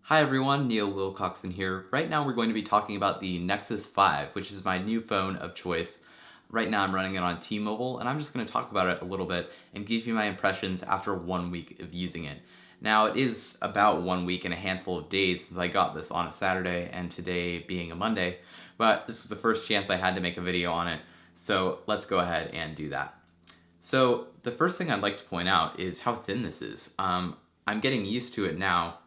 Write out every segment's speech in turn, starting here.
Hi everyone, Neil Wilcoxon here. Right now we're going to be talking about the Nexus 5, which is my new phone of choice. Right now I'm running it on T-Mobile, and I'm just going to talk about it a little bit and give you my impressions after 1 week of using it. Now it is about 1 week and a handful of days since I got this on a Saturday, and today being a Monday, but this was the first chance I had to make a video on it, so let's go ahead and do that. So the first thing I'd like to point out is how thin this is. I'm getting used to it now,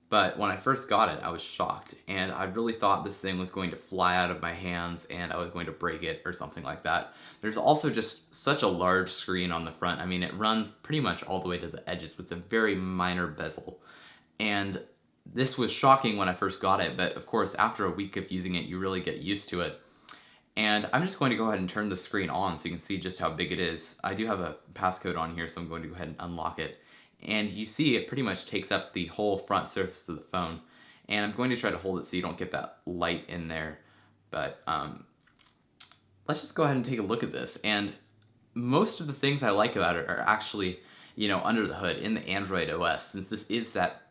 but when I first got it, I was shocked, and I really thought this thing was going to fly out of my hands and I was going to break it or something like that. There's also just such a large screen on the front. I mean, it runs pretty much all the way to the edges with a very minor bezel. And this was shocking when I first got it, but of course, after a week of using it, you really get used to it. And I'm just going to go ahead and turn the screen on so you can see just how big it is. I do have a passcode on here, so I'm going to go ahead and unlock it. And you see it pretty much takes up the whole front surface of the phone. And I'm going to try to hold it so you don't get that light in there. But let's just go ahead and take a look at this. And most of the things I like about it are actually, under the hood in the Android OS. Since this is that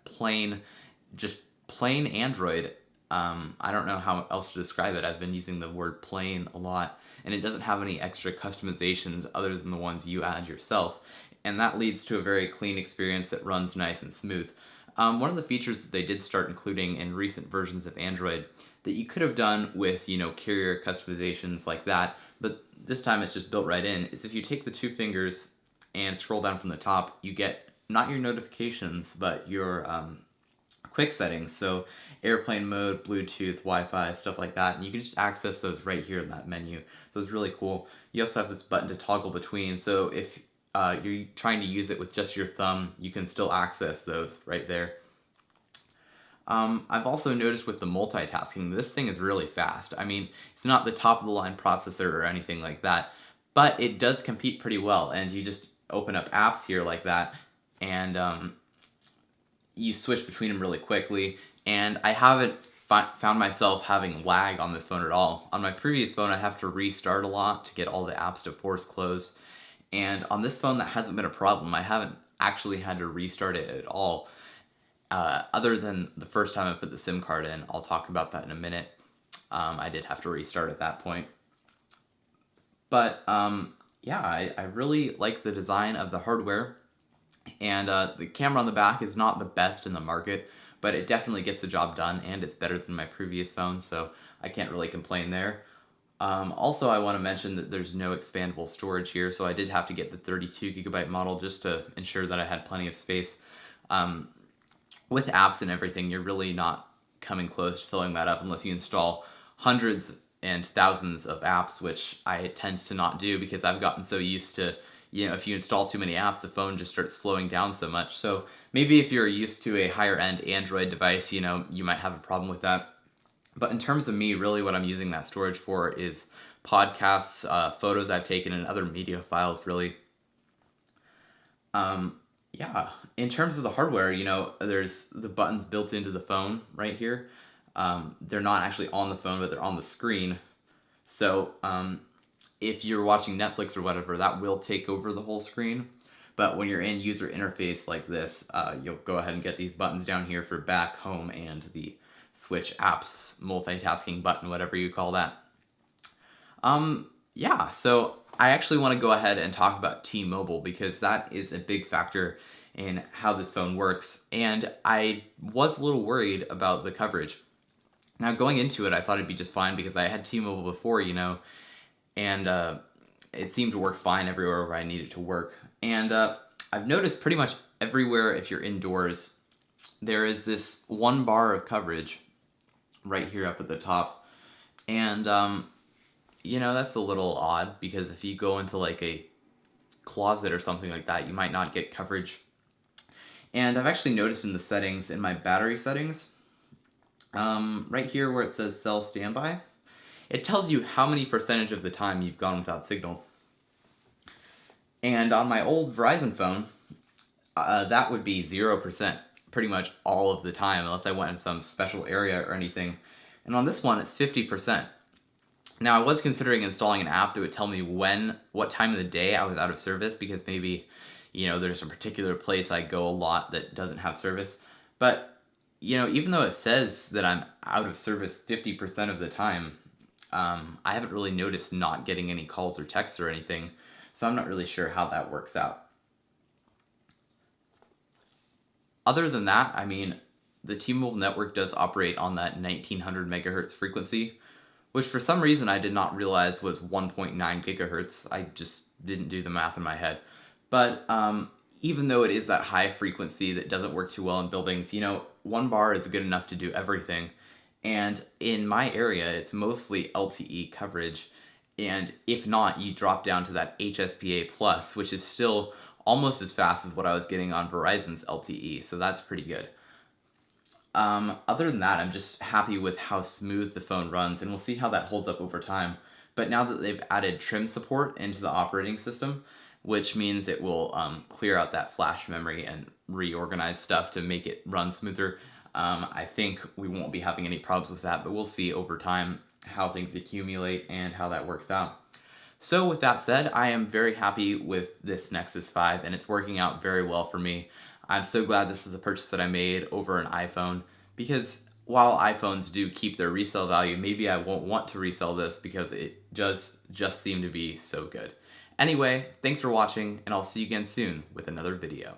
just plain Android, I don't know how else to describe it. I've been using the word plain a lot, and it doesn't have any extra customizations other than the ones you add yourself, and that leads to a very clean experience that runs nice and smooth. One of the features that they did start including in recent versions of Android that you could have done with, carrier customizations like that, but this time it's just built right in, is if you take the two fingers and scroll down from the top, you get not your notifications, but your quick settings, so airplane mode, Bluetooth, Wi-Fi, stuff like that, and you can just access those right here in that menu. So it's really cool. You also have this button to toggle between, so if you're trying to use it with just your thumb, you can still access those right there. I've also noticed with the multitasking, this thing is really fast. I mean, it's not the top of the line processor or anything like that, but it does compete pretty well, and you just open up apps here like that, and you switch between them really quickly, and I haven't found myself having lag on this phone at all. On my previous phone, I have to restart a lot to get all the apps to force close, and on this phone, that hasn't been a problem. I haven't actually had to restart it at all, other than the first time I put the SIM card in. I'll talk about that in a minute. I did have to restart at that point. But yeah, I really like the design of the hardware. And the camera on the back is not the best in the market, but it definitely gets the job done, and it's better than my previous phone, so I can't really complain there. Also, I want to mention that there's no expandable storage here, so I did have to get the 32GB model just to ensure that I had plenty of space. With apps and everything, you're really not coming close to filling that up unless you install hundreds and thousands of apps, which I tend to not do because I've gotten so used to, if you install too many apps, the phone just starts slowing down so much. So maybe if you're used to a higher end Android device, you might have a problem with that. But in terms of me, really what I'm using that storage for is podcasts, photos I've taken, and other media files, really. Yeah, in terms of the hardware, there's the buttons built into the phone right here. They're not actually on the phone, but they're on the screen. So if you're watching Netflix or whatever, that will take over the whole screen. But when you're in user interface like this, you'll go ahead and get these buttons down here for back, home, and the switch apps, multitasking button, whatever you call that. Yeah, so I actually want to go ahead and talk about T-Mobile because that is a big factor in how this phone works. And I was a little worried about the coverage. Now, going into it, I thought it'd be just fine because I had T-Mobile before, and it seemed to work fine everywhere where I needed to work. And I've noticed pretty much everywhere, if you're indoors, there is this one bar of coverage right here up at the top. And, that's a little odd because if you go into like a closet or something like that, you might not get coverage. And I've actually noticed in the settings, in my battery settings, right here where it says cell standby, it tells you how many percentage of the time you've gone without signal. And on my old Verizon phone, that would be 0% pretty much all of the time, unless I went in some special area or anything. And on this one, it's 50%. Now, I was considering installing an app that would tell me what time of the day I was out of service, because maybe, there's a particular place I go a lot that doesn't have service. But even though it says that I'm out of service 50% of the time, I haven't really noticed not getting any calls or texts or anything, so I'm not really sure how that works out. Other than that, I mean, the T-Mobile network does operate on that 1900 megahertz frequency, which for some reason I did not realize was 1.9 gigahertz. I just didn't do the math in my head. But even though it is that high frequency that doesn't work too well in buildings, 1 bar is good enough to do everything. And in my area, it's mostly LTE coverage. And if not, you drop down to that HSPA plus, which is still almost as fast as what I was getting on Verizon's LTE. So that's pretty good. Other than that, I'm just happy with how smooth the phone runs, and we'll see how that holds up over time. But now that they've added trim support into the operating system, which means it will clear out that flash memory and reorganize stuff to make it run smoother, I think we won't be having any problems with that, but we'll see over time how things accumulate and how that works out. So with that said, I am very happy with this Nexus 5, and it's working out very well for me. I'm so glad this is the purchase that I made over an iPhone, because while iPhones do keep their resale value, maybe I won't want to resell this because it does just seem to be so good. Anyway, thanks for watching, and I'll see you again soon with another video.